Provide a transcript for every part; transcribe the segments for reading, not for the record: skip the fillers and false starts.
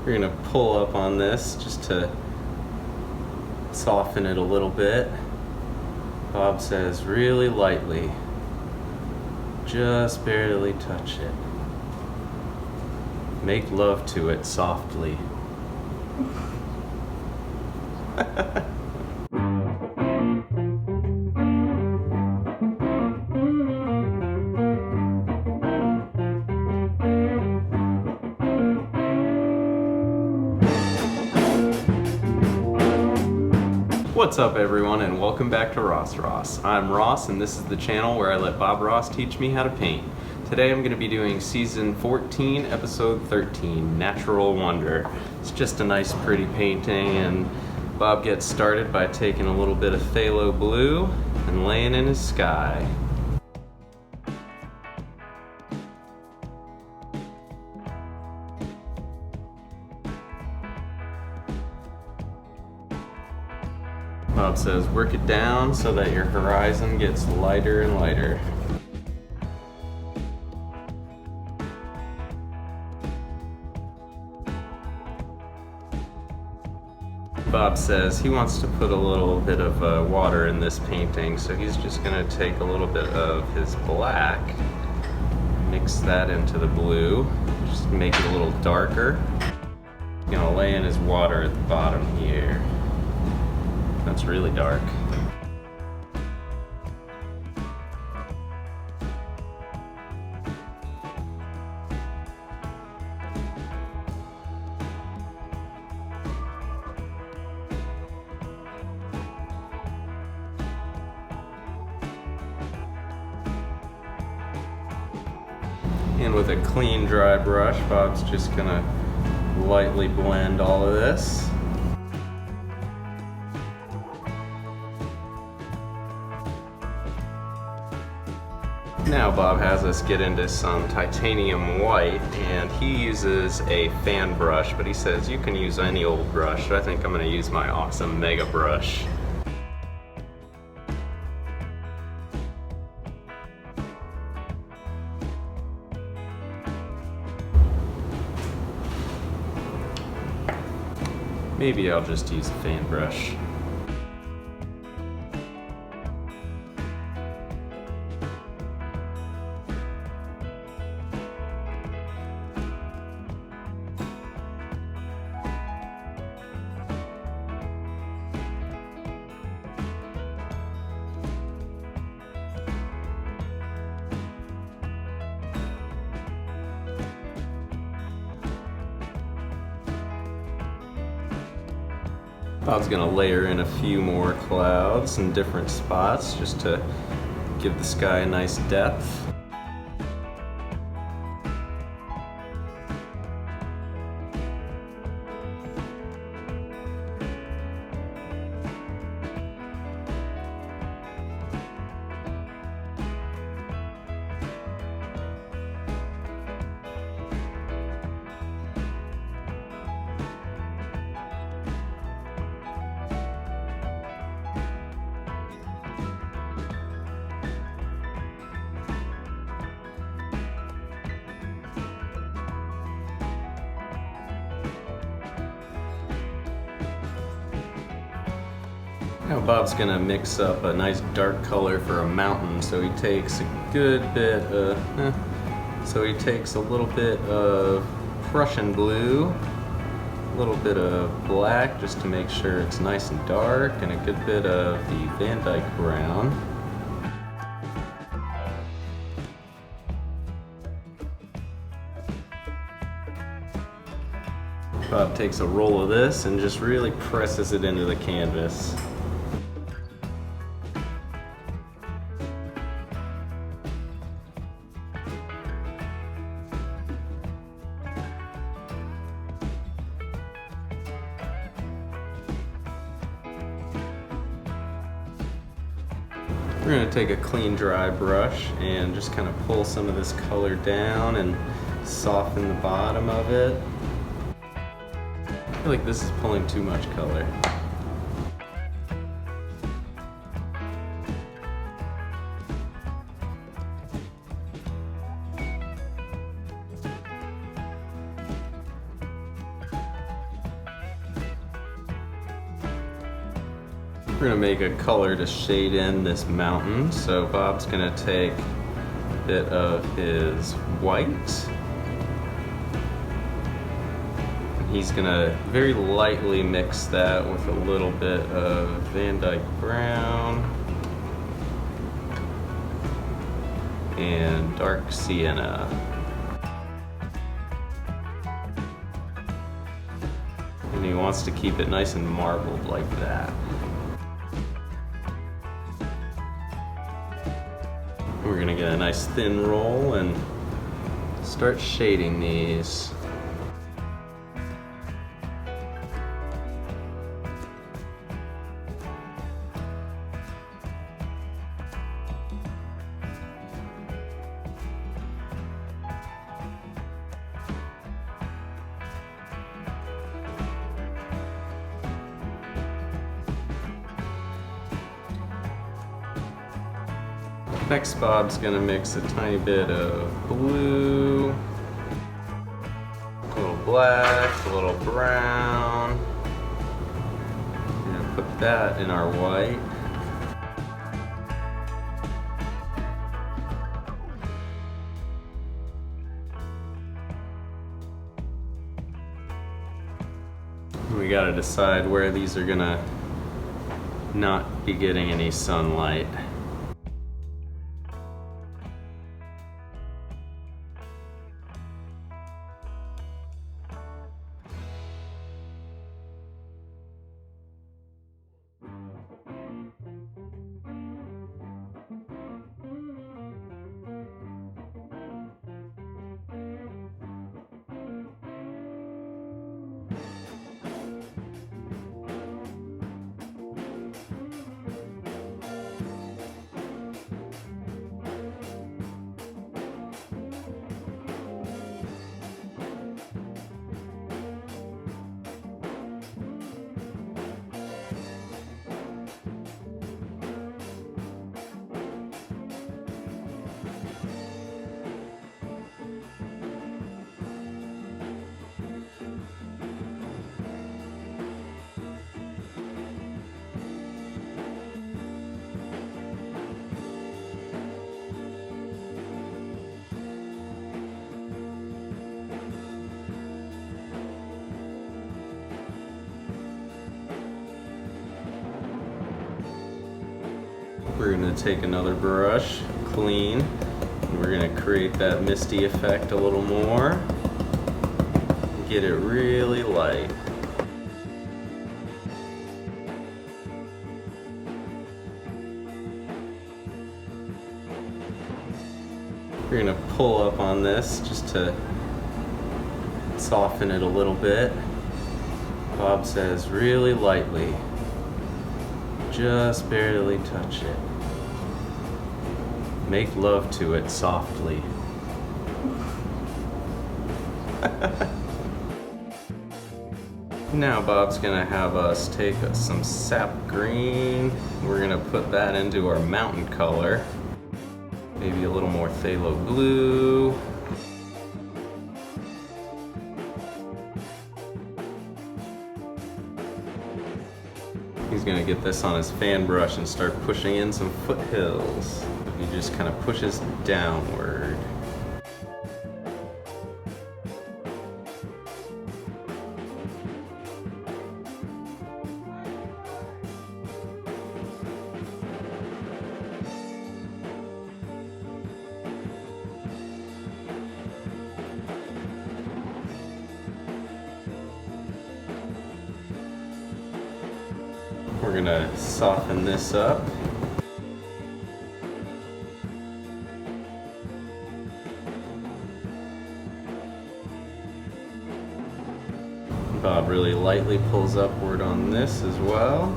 We're gonna pull up on this just to soften it a little bit. Bob says really lightly, just barely touch it. Make love to it softly. What's up everyone, and welcome back to rossross. I'm Ross, and this is the channel where I let Bob Ross teach me how to paint. Today I'm going to be doing season 14, episode 13, Natural Wonder. It's just a nice pretty painting, and Bob gets started by taking a little bit of phthalo blue and laying in his sky. Bob says work it down so that your horizon gets lighter and lighter. Bob says he wants to put a little bit of water in this painting, so he's just going to take a little bit of his black, mix that into the blue, just to make it a little darker. He's going to lay in his water at the bottom here. That's really dark. And with a clean dry brush, Bob's just gonna lightly blend all of this. Now Bob has us get into some titanium white, and he uses a fan brush, but he says you can use any old brush. I think I'm going to use my awesome mega brush. Maybe I'll just use a fan brush. Bob's gonna layer in a few more clouds in different spots just to give the sky a nice depth. Now Bob's gonna mix up a nice dark color for a mountain, so he takes a good bit of, a little bit of Prussian blue, a little bit of black just to make sure it's nice and dark, and a good bit of the Van Dyke brown. Bob takes a roll of this and just really presses it into the canvas. We're going to take a clean dry brush and just kind of pull some of this color down and soften the bottom of it. I feel like this is pulling too much color. We're gonna make a color to shade in this mountain. So Bob's gonna take a bit of his white. And he's gonna very lightly mix that with a little bit of Van Dyke brown and dark sienna. And he wants to keep it nice and marbled like that. We're gonna get a nice thin roll and start shading these. Next, Bob's gonna mix a tiny bit of blue, a little black, a little brown. We're gonna put that in our white. We gotta decide where these are gonna not be getting any sunlight. We're gonna take another brush, clean, and we're gonna create that misty effect a little more. Get it really light. We're gonna pull up on this just to soften it a little bit. Bob says really lightly. Just barely touch it. Make love to it softly. Now Bob's gonna have us take some sap green. We're gonna put that into our mountain color. Maybe a little more phthalo blue. He's gonna get this on his fan brush and start pushing in some foothills. He just kind of pushes downward. We're gonna soften this up. Bob really lightly pulls upward on this as well.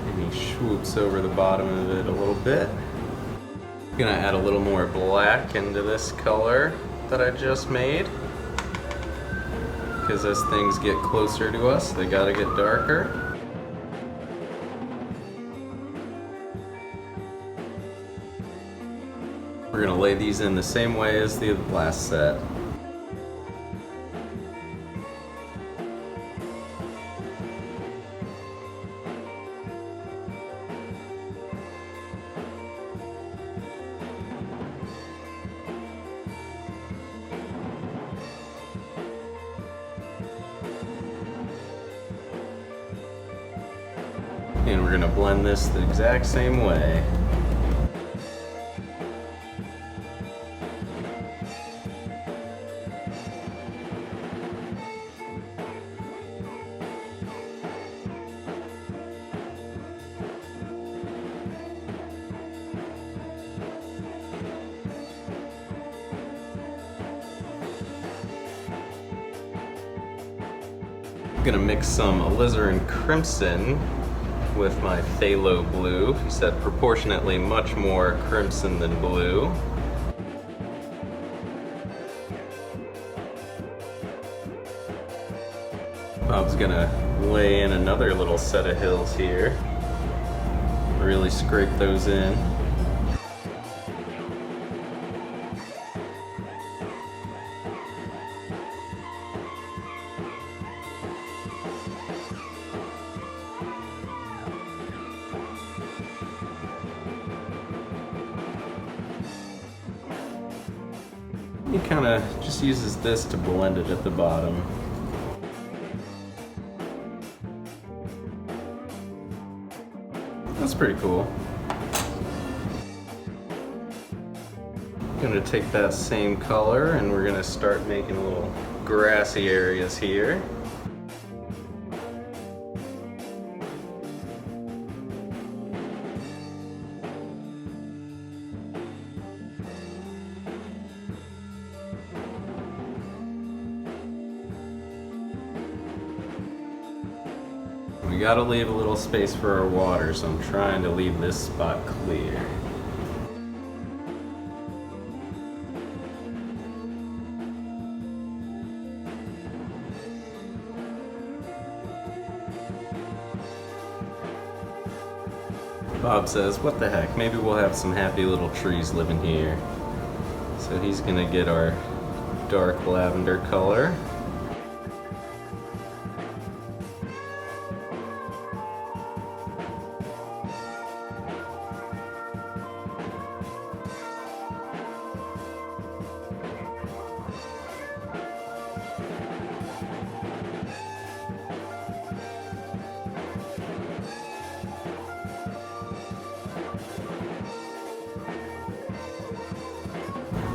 And he swoops over the bottom of it a little bit. I'm gonna add a little more black into this color that I just made. Because as things get closer to us, they gotta get darker. We're gonna lay these in the same way as the last set. And we're gonna blend this the exact same way. I'm gonna mix some alizarin crimson with my phthalo blue. He said proportionately much more crimson than blue. Bob's gonna lay in another little set of hills here. Really scrape those in. He kind of just uses this to blend it at the bottom. That's pretty cool. Gonna take that same color and we're gonna start making little grassy areas here. We gotta leave a little space for our water, so I'm trying to leave this spot clear. Bob says, what the heck, maybe we'll have some happy little trees living here. So he's gonna get our dark lavender color.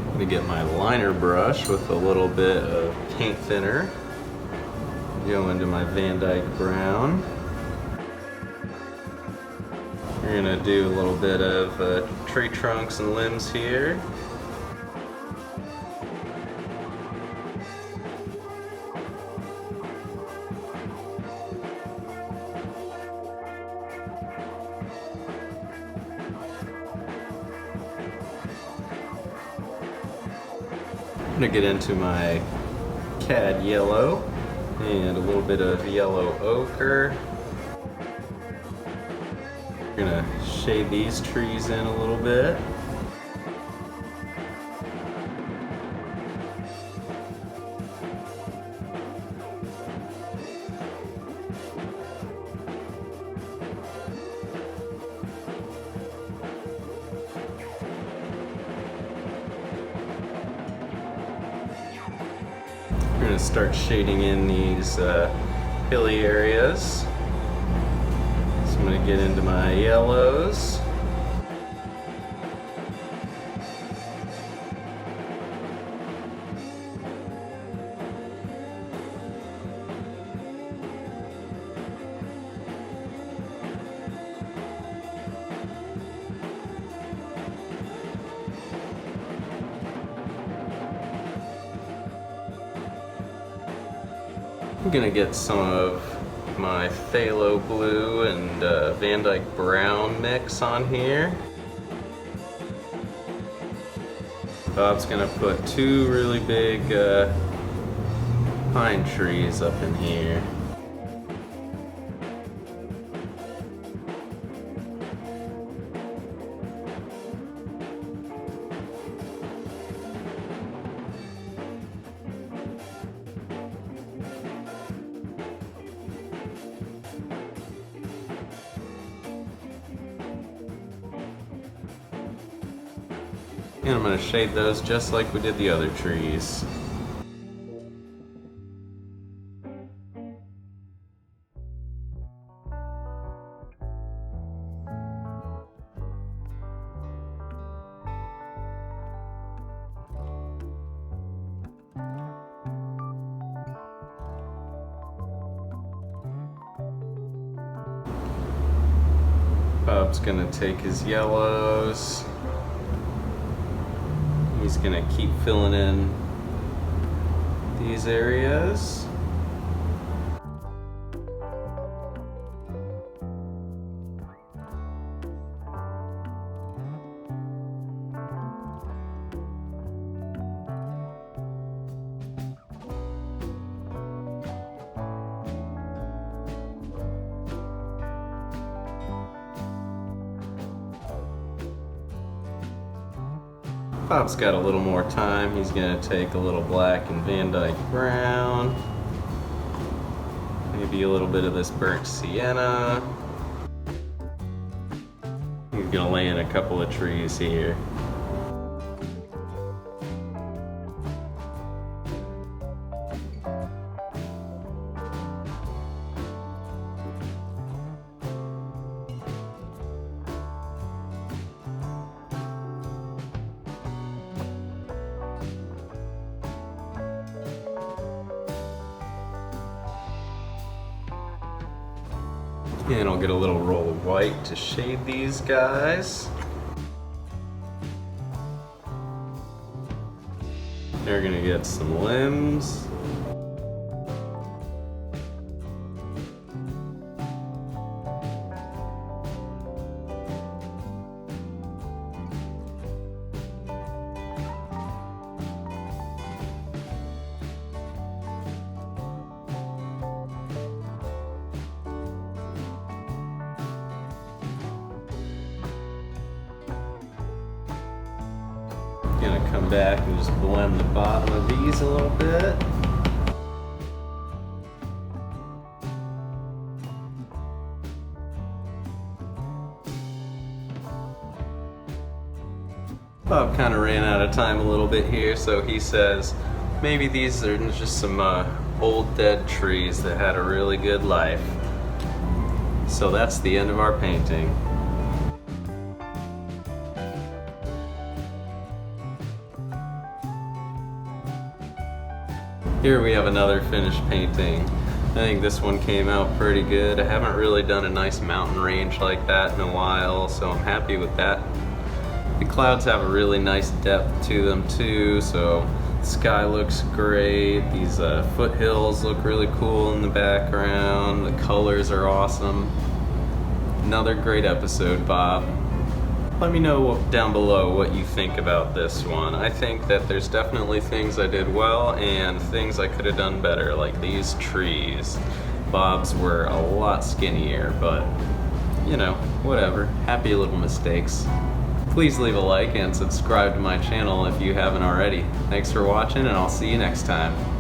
I'm gonna get my liner brush with a little bit of paint thinner. Go into my Van Dyke brown. We're gonna do a little bit of tree trunks and limbs here. I'm gonna get into my cad yellow and a little bit of yellow ochre. We're gonna shade these trees in a little bit. We're going to start shading in these hilly areas. So I'm going to get into my yellows. I'm gonna get some of my phthalo blue and Van Dyke brown mix on here. Bob's gonna put two really big pine trees up in here. And I'm going to shade those just like we did the other trees. Bob's gonna take his yellows. He's gonna keep filling in these areas. Bob's got a little more time. He's going to take a little black and Van Dyke brown. Maybe a little bit of this burnt sienna. He's going to lay in a couple of trees here. And I'll get a little roll of white to shade these guys. They're gonna get some limbs. Gonna come back and just blend the bottom of these a little bit. Bob kind of ran out of time a little bit here, so he says maybe these are just some old dead trees that had a really good life. So that's the end of our painting. Here we have another finished painting. I think this one came out pretty good. I haven't really done a nice mountain range like that in a while, so I'm happy with that. The clouds have a really nice depth to them too, so the sky looks great. These foothills look really cool in the background. The colors are awesome. Another great episode, Bob. Let me know down below what you think about this one. I think that there's definitely things I did well and things I could have done better, like these trees. Bob's were a lot skinnier, but you know, whatever. Happy little mistakes. Please leave a like and subscribe to my channel if you haven't already. Thanks for watching, and I'll see you next time.